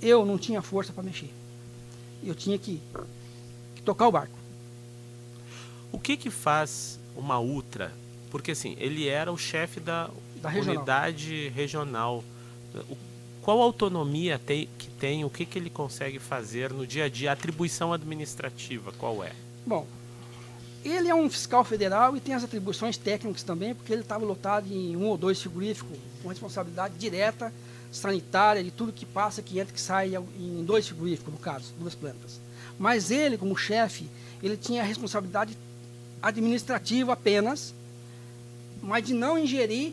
eu não tinha força para mexer. Eu tinha que tocar o barco. O que faz uma Ultra? Porque assim, ele era o chefe da regional. unidade regional. Qual autonomia que tem? O que ele consegue fazer no dia a dia? A atribuição administrativa, qual é? Bom, ele é um fiscal federal e tem as atribuições técnicas também, porque ele estava lotado em 1 ou 2 frigoríficos com responsabilidade direta, sanitária, de tudo que passa, que entra, que sai em 2 frigoríficos, no caso, 2 plantas. Mas ele, como chefe, ele tinha a responsabilidade administrativa apenas, mas de não ingerir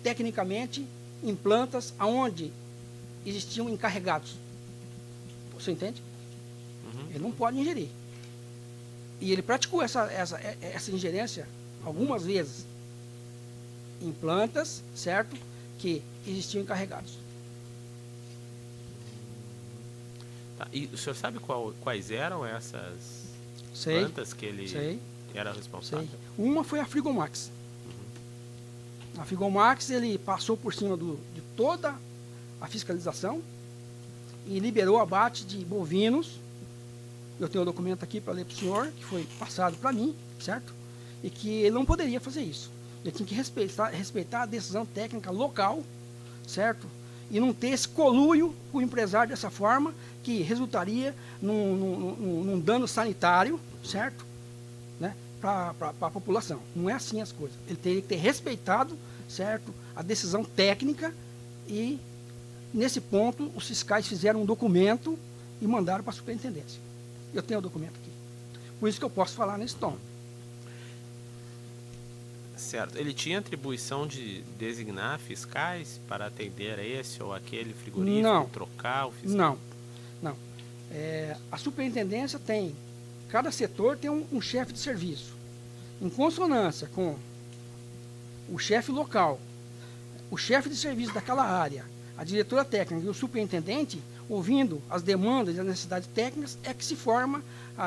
tecnicamente em plantas onde existiam encarregados. Você entende? Uhum. Ele não pode ingerir. E ele praticou essa ingerência algumas vezes em plantas, certo? Que existiam encarregados. Tá. E o senhor sabe quais eram essas plantas que ele era responsável? Sei. Uma foi a Frigomax. A Frigomax, ele passou por cima de toda a fiscalização e liberou abate de bovinos. Eu tenho o documento aqui para ler para o senhor, que foi passado para mim, certo? E que ele não poderia fazer isso. Ele tinha que respeitar a decisão técnica local, certo? E não ter esse conluio com o empresário dessa forma, que resultaria num dano sanitário, certo? Né? Para a população. Não é assim as coisas. Ele teria que ter respeitado, certo, a decisão técnica e, nesse ponto, os fiscais fizeram um documento e mandaram para a superintendência. Eu tenho o documento aqui. Por isso que eu posso falar nesse tom. Certo. Ele tinha atribuição de designar fiscais para atender a esse ou aquele frigorífico, não, trocar o fiscal? Não. A superintendência tem, cada setor tem um chefe de serviço. Em consonância com o chefe local, o chefe de serviço daquela área, a diretora técnica e o superintendente, ouvindo as demandas e as necessidades técnicas, é que se forma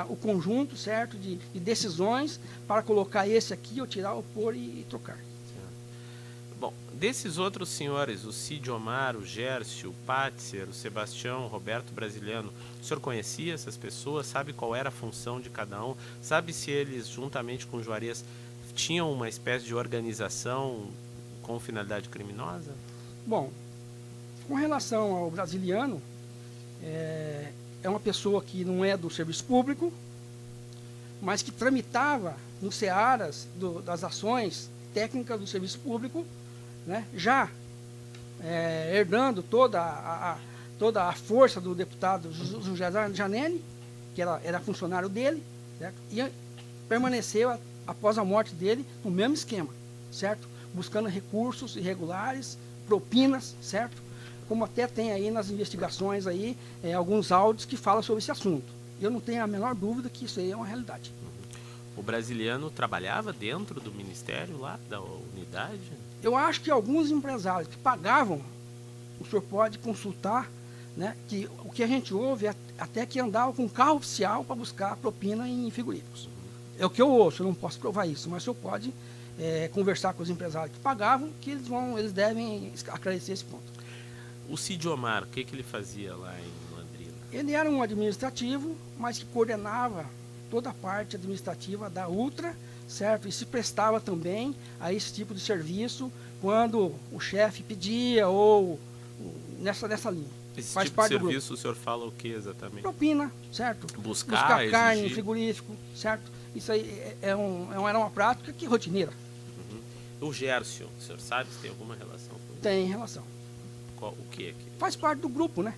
o conjunto, certo, de decisões para colocar esse aqui, ou tirar, ou pôr e trocar. Certo. Bom, desses outros senhores, o Cid Omar, o Gércio, o Patzer, o Sebastião, o Roberto Brasiliano, o senhor conhecia essas pessoas? Sabe qual era a função de cada um? Sabe se eles, juntamente com o Juarez, tinham uma espécie de organização com finalidade criminosa? Bom, com relação ao Brasiliano, é uma pessoa que não é do serviço público, mas que tramitava nos searas das ações técnicas do serviço público, né, já herdando toda a força do deputado José Janene, que era funcionário dele, certo? E permaneceu após a morte dele no mesmo esquema, certo? Buscando recursos irregulares, propinas, certo? Como até tem aí nas investigações aí, alguns áudios que falam sobre esse assunto. Eu não tenho a menor dúvida que isso aí é uma realidade. O Brasiliano trabalhava dentro do ministério lá, da unidade? Eu acho que alguns empresários que pagavam, o senhor pode consultar, né, que o que a gente ouve é até que andava com carro oficial para buscar propina em frigoríficos. É o que eu ouço, eu não posso provar isso, mas o senhor pode conversar com os empresários que pagavam, que eles devem aclarecer esse ponto. O Cid Omar, o que ele fazia lá em Londrina? Ele era um administrativo, mas que coordenava toda a parte administrativa da Ultra, certo? E se prestava também a esse tipo de serviço quando o chefe pedia ou nessa linha. Esse Faz tipo parte de do grupo. serviço o senhor fala o que exatamente? Propina, certo? Buscar carne, exigir. frigorífico, certo? Isso aí era uma prática que rotineira. O Gércio, o senhor sabe se tem alguma relação com ele? Tem relação. O que aqui? Faz parte do grupo, né?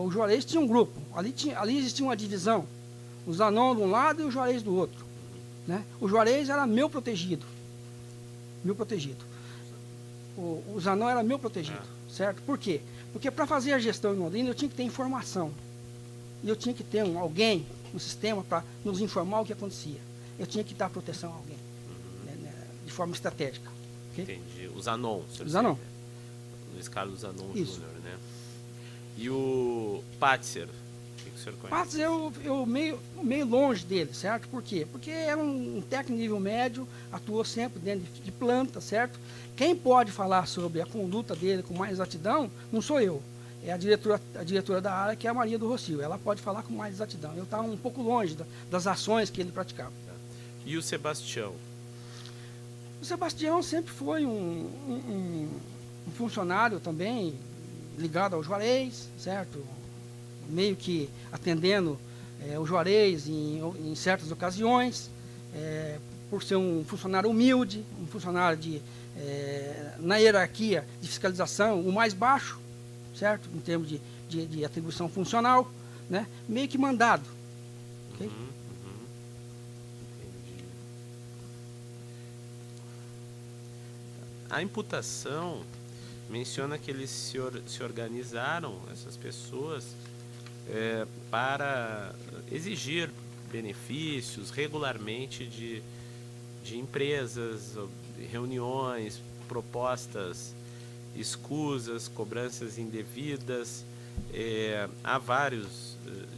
O Juarez tinha um grupo. Ali existia uma divisão. O Zanon de um lado e o Juarez do outro. Né? O Juarez era meu protegido. O Zanon era meu protegido, certo? Por quê? Porque para fazer a gestão em Londrina eu tinha que ter informação. E eu tinha que ter alguém no sistema para nos informar o que acontecia. Eu tinha que dar proteção a alguém, né, de forma estratégica. Okay? Entendi. O Zanon. O Zanon. Luiz Carlos Zanon Isso. Júnior, né? E o Patzer, o que o senhor conhece? Patzer, eu meio longe dele, certo? Por quê? Porque era um técnico nível médio, atuou sempre dentro de planta, certo? Quem pode falar sobre a conduta dele com mais exatidão não sou eu. é a diretora da área, que é a Maria do Rocio. Ela pode falar com mais exatidão. Eu estava um pouco longe das ações que ele praticava. E o Sebastião? O Sebastião sempre foi um funcionário também ligado ao Juarez, certo? Meio que atendendo o Juarez em certas ocasiões, por ser um funcionário humilde, um funcionário na hierarquia de fiscalização, o mais baixo, certo? Em termos de atribuição funcional, né? Meio que mandado. Okay? Entendi. A imputação menciona que eles se organizaram, essas pessoas, para exigir benefícios regularmente de empresas, reuniões, propostas escusas, cobranças indevidas. Há vários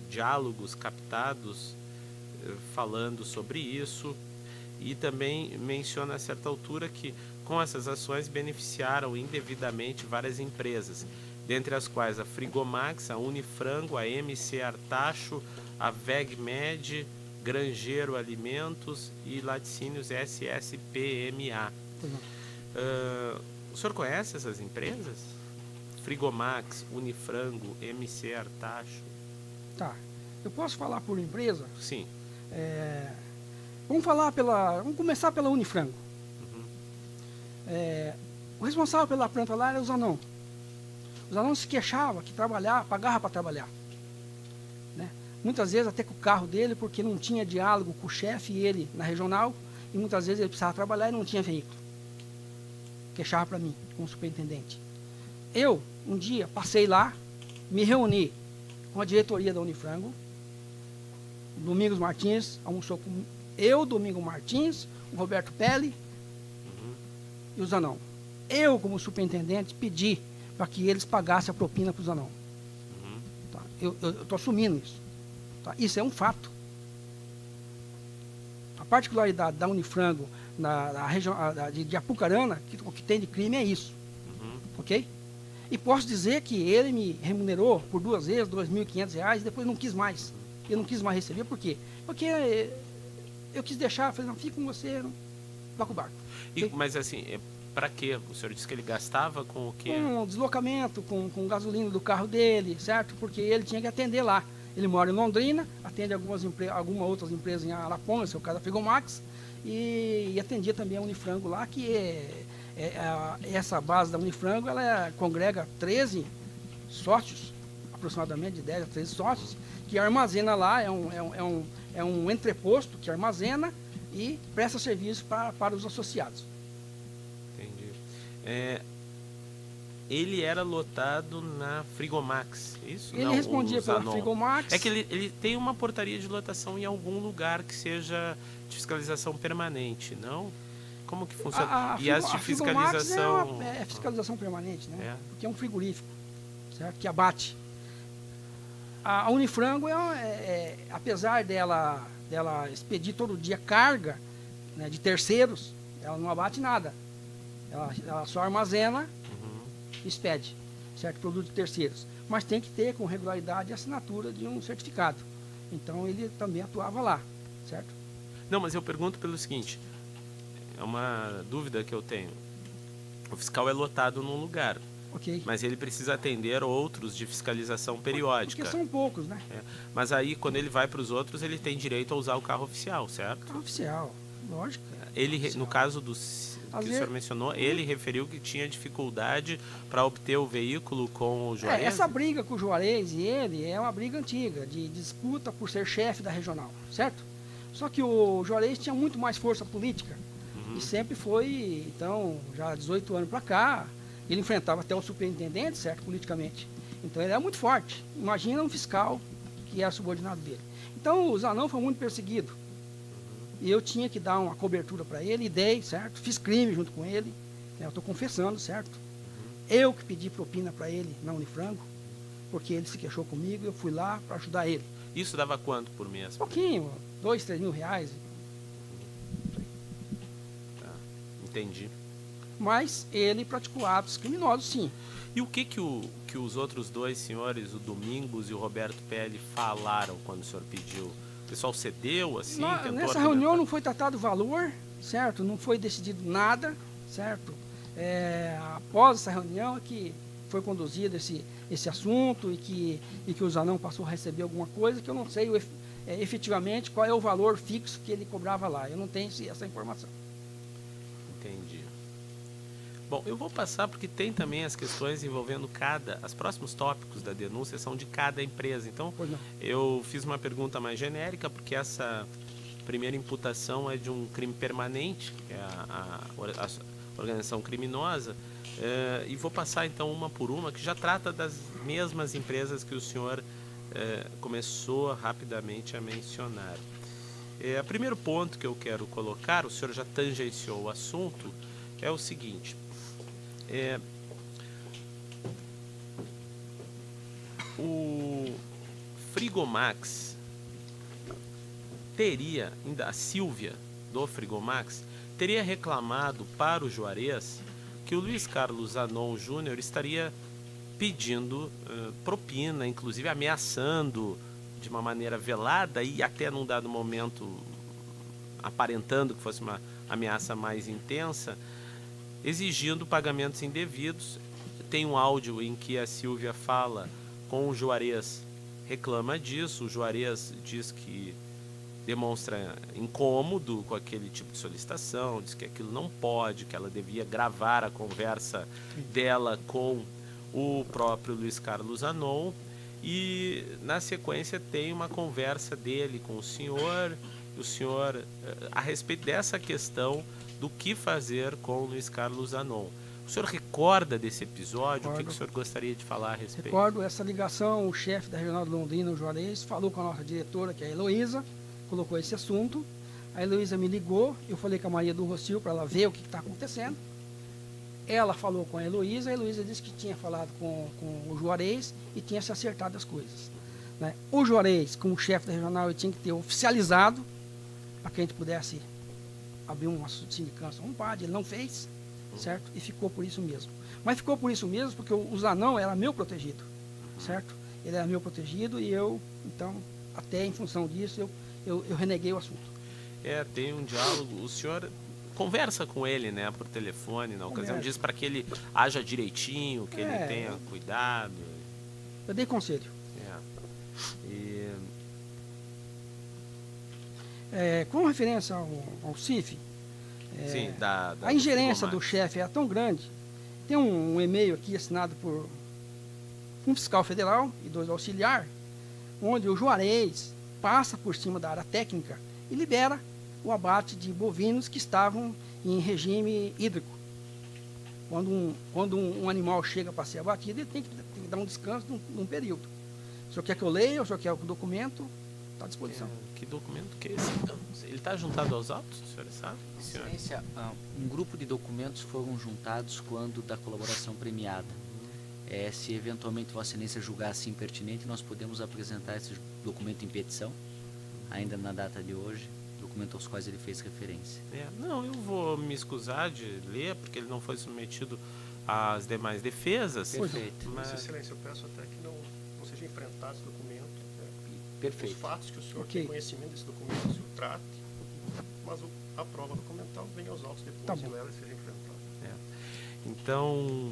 diálogos captados falando sobre isso, e também menciona a certa altura que com essas ações beneficiaram indevidamente várias empresas, dentre as quais a Frigomax, a Unifrango, a MC Artacho, a VegMed, Grangeiro Alimentos e Laticínios SSPMA. O senhor conhece essas empresas? Frigomax, Unifrango, MC Artacho? Tá. Eu posso falar por empresa? Sim. Vamos começar pela Unifrango. O responsável pela planta lá era o Zanon. O Zanon se queixava que pagava para trabalhar. Né? Muitas vezes até com o carro dele, porque não tinha diálogo com o chefe e ele na regional, e muitas vezes ele precisava trabalhar e não tinha veículo. Queixava para mim, como superintendente. Eu, um dia, passei lá, me reuni com a diretoria da Unifrango. Domingos Martins almoçou com eu, Domingo Martins, o Roberto Pelle e o Zanon. Eu, como superintendente, pedi para que eles pagassem a propina para o Zanon. Tá? Eu estou assumindo isso. Tá? Isso é um fato. A particularidade da Unifrango na região de Apucarana, que o que tem de crime é isso. Ok? E posso dizer que ele me remunerou por 2 vezes, R$ 2.500, e depois não quis mais. Eu não quis mais receber. Por quê? Porque eu quis deixar, falei, não, fica com você, toca o barco. Mas assim, para quê? O senhor disse que ele gastava com o quê? Com deslocamento, com gasolina do carro dele, certo? Porque ele tinha que atender lá. Ele mora em Londrina, atende algumas outras empresas em Araponga, seu caso da Frigomax, e atendia também a Unifrango lá, que essa base da Unifrango, ela congrega 13 sócios, aproximadamente de 10 a 13 sócios, que armazena lá, é um entreposto que armazena e presta serviço para os associados. Entendi. Ele era lotado na Frigomax, isso? Ele respondia pela Frigomax. É que ele tem uma portaria de lotação em algum lugar que seja de fiscalização permanente, não? Como que funciona? E as de fiscalização... É fiscalização permanente, né? Porque é um frigorífico, certo? Que abate. A Unifrango, apesar dela expedir todo dia carga, né, de terceiros, ela não abate nada. Ela só armazena e expede, certo? Produto de terceiros. Mas tem que ter com regularidade a assinatura de um certificado. Então ele também atuava lá, certo? Não, mas eu pergunto pelo seguinte, é uma dúvida que eu tenho. O fiscal é lotado num lugar, okay, mas ele precisa atender outros de fiscalização periódica. Porque são poucos, né? Mas aí, quando ele vai para os outros, ele tem direito a usar o carro oficial, certo? Carro oficial, lógico. No caso que o senhor mencionou, ele referiu que tinha dificuldade para obter o veículo com o Juarez? Essa briga com o Juarez e ele é uma briga antiga, de disputa por ser chefe da regional, certo? Só que o Juarez tinha muito mais força política e sempre foi, então, já há 18 anos para cá, ele enfrentava até o superintendente, certo, politicamente. Então ele era muito forte. Imagina um fiscal que era subordinado dele. Então o Zanon foi muito perseguido. E eu tinha que dar uma cobertura para ele, e dei, certo? Fiz crime junto com ele, né? Eu estou confessando, certo? Eu que pedi propina para ele na Unifrango, porque ele se queixou comigo e eu fui lá para ajudar ele. Isso dava quanto por mês? Pouquinho, 2, 3 mil reais. Tá, entendi. mas ele praticou atos criminosos, sim. E o que os outros dois senhores, o Domingos e o Roberto Pelli, falaram quando o senhor pediu? O pessoal cedeu, assim? Nessa reunião não foi tratado valor, certo? Não foi decidido nada, certo? Após essa reunião que foi conduzido esse assunto e que o Zanon passou a receber alguma coisa que eu não sei efetivamente qual é o valor fixo que ele cobrava lá. Eu não tenho essa informação. Entendi. Bom, eu vou passar porque tem também as questões envolvendo os próximos tópicos da denúncia são de cada empresa. Então, eu fiz uma pergunta mais genérica porque essa primeira imputação é de um crime permanente, que é a organização criminosa, e vou passar então uma por uma, que já trata das mesmas empresas que o senhor começou rapidamente a mencionar. O primeiro ponto que eu quero colocar, o senhor já tangenciou o assunto, é o seguinte: o Frigomax teria, a Silvia do Frigomax, teria reclamado para o Juarez que o Luiz Carlos Zanon Júnior estaria pedindo propina, inclusive ameaçando de uma maneira velada e até num dado momento aparentando que fosse uma ameaça mais intensa, exigindo pagamentos indevidos. Tem um áudio em que a Silvia fala com o Juarez, reclama disso, o Juarez diz que demonstra incômodo com aquele tipo de solicitação, diz que aquilo não pode, que ela devia gravar a conversa dela com o próprio Luiz Carlos Zanon, e na sequência tem uma conversa dele com o senhor a respeito dessa questão do que fazer com o Luiz Carlos Zanon. O senhor recorda desse episódio? Recordo. O que o senhor gostaria de falar a respeito? Recordo essa ligação, o chefe da Regional de Londrina, o Juarez, falou com a nossa diretora, que é a Heloísa, colocou esse assunto. A Heloísa me ligou, eu falei com a Maria do Rocio para ela ver o que está acontecendo. Ela falou com a Heloísa disse que tinha falado com o Juarez e tinha se acertado as coisas. Né? O Juarez, como chefe da regional, ele tinha que ter oficializado para que a gente pudesse abrir uma sindicância, um PAD, ele não fez, certo? E ficou por isso mesmo. Mas ficou por isso mesmo porque o Zanon era meu protegido, certo? Ele era meu protegido e eu, então, até em função disso, eu reneguei o assunto. Tem um diálogo, o senhor conversa com ele, né, por telefone, na ocasião, diz para que ele haja direitinho, que ele tenha cuidado. Eu dei conselho. Com referência ao CIF, sim, a ingerência do chefe é tão grande. Tem um e-mail aqui assinado por um fiscal federal e 2 auxiliar, onde o Juarez passa por cima da área técnica e libera o abate de bovinos que estavam em regime hídrico. Quando um animal chega para ser abatido, ele tem que dar um descanso num período. O senhor quer que eu leia? O senhor quer o documento? Está à disposição. Que documento que é esse? Ele está juntado aos autos, o senhor sabe? Excelência, um grupo de documentos foram juntados quando da colaboração premiada. Se eventualmente Vossa Excelência julgar assim pertinente, nós podemos apresentar esse documento em petição, ainda na data de hoje, documento aos quais ele fez referência. Não, eu vou me escusar de ler, porque ele não foi submetido às demais defesas. Perfeito. Vossa Excelência, eu peço até que não seja enfrentado esse documento. Perfeito. Os fatos que o senhor tem conhecimento desse documento, o senhor trate, mas a prova documental venha aos autos depois e ela seja enfrentada. Então,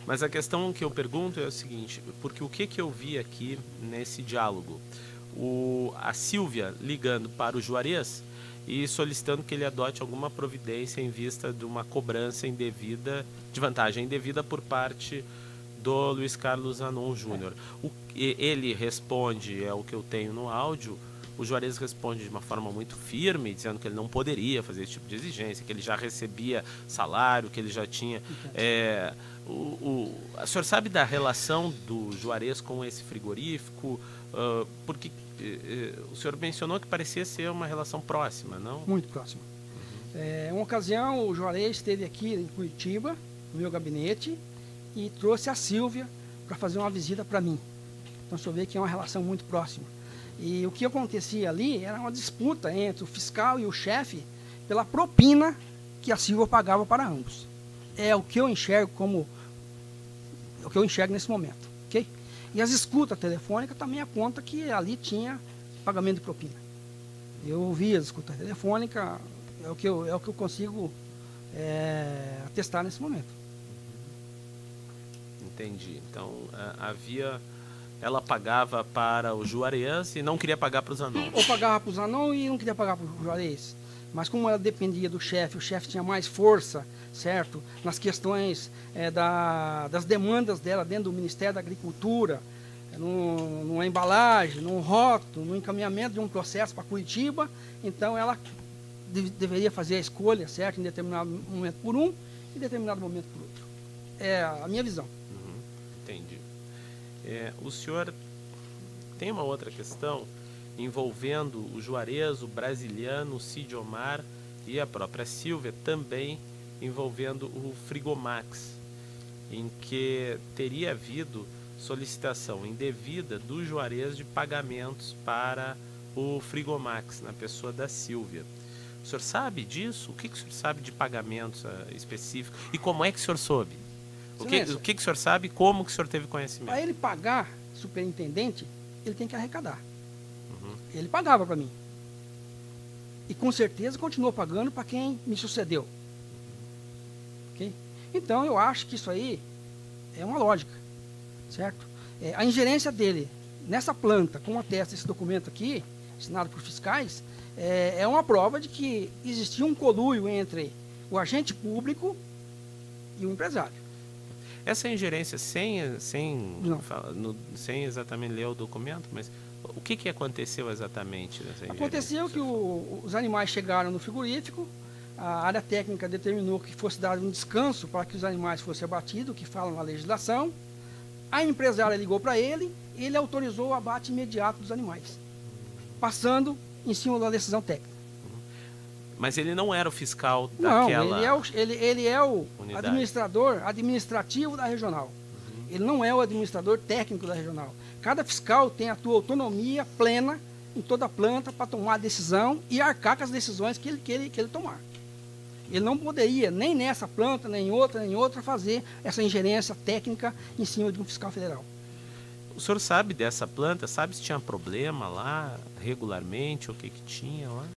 mas a questão que eu pergunto é o seguinte, porque o que eu vi aqui nesse diálogo? A Silvia ligando para o Juarez e solicitando que ele adote alguma providência em vista de uma cobrança indevida, de vantagem indevida por parte do Luiz Carlos Zanon Júnior. Ele responde, é o que eu tenho no áudio, o Juarez responde de uma forma muito firme, dizendo que ele não poderia fazer esse tipo de exigência, que ele já recebia salário, que ele já tinha... O senhor sabe da relação do Juarez com esse frigorífico? Porque o senhor mencionou que parecia ser uma relação próxima, não? Muito próxima. Uma ocasião, o Juarez esteve aqui em Curitiba, no meu gabinete, e trouxe a Silvia para fazer uma visita para mim. Então, o senhor vê que é uma relação muito próxima. E o que acontecia ali era uma disputa entre o fiscal e o chefe pela propina que a Silva pagava para ambos. É o que eu enxergo nesse momento, ok? E as escutas telefônicas também apontam que ali tinha pagamento de propina. Eu ouvi as escutas telefônicas, é o que eu consigo atestar nesse momento. Entendi. Então, ela pagava para o Juarez e não queria pagar para os Zanon. Ou pagava para os Zanon e não queria pagar para o Juarez. Mas como ela dependia do chefe, o chefe tinha mais força, certo? Nas questões das demandas dela dentro do Ministério da Agricultura, numa embalagem, num rótulo, no encaminhamento de um processo para Curitiba, então ela deveria fazer a escolha, certo? Em determinado momento por um, em determinado momento por outro. É a minha visão. Entendi. O senhor tem uma outra questão envolvendo o Juarez, o Brasiliano, o Cid Omar e a própria Silvia, também envolvendo o Frigomax, em que teria havido solicitação indevida do Juarez de pagamentos para o Frigomax, na pessoa da Silvia. O senhor sabe disso? O que o senhor sabe de pagamentos específicos? E como é que o senhor soube? O que o senhor sabe e como que o senhor teve conhecimento? Para ele pagar, superintendente, ele tem que arrecadar. Ele pagava para mim. E com certeza continuou pagando para quem me sucedeu. Okay? Então eu acho que isso aí é uma lógica. Certo? A ingerência dele nessa planta, como atesta esse documento aqui, assinado por fiscais, é uma prova de que existia um conluio entre o agente público e o empresário. Essa ingerência, sem exatamente ler o documento, mas o que aconteceu exatamente nessa ingerência? Aconteceu que os animais chegaram no frigorífico, a área técnica determinou que fosse dado um descanso para que os animais fossem abatidos, o que fala na legislação. A empresária ligou para ele e ele autorizou o abate imediato dos animais, passando em cima da decisão técnica. Mas ele não era o fiscal daquela... Não, ele é o administrador administrativo da regional. Ele não é o administrador técnico da regional. Cada fiscal tem a sua autonomia plena em toda a planta para tomar a decisão e arcar com as decisões que ele tomar. Ele não poderia, nem nessa planta, nem em outra, fazer essa ingerência técnica em cima de um fiscal federal. O senhor sabe dessa planta? Sabe se tinha problema lá regularmente? O que tinha lá?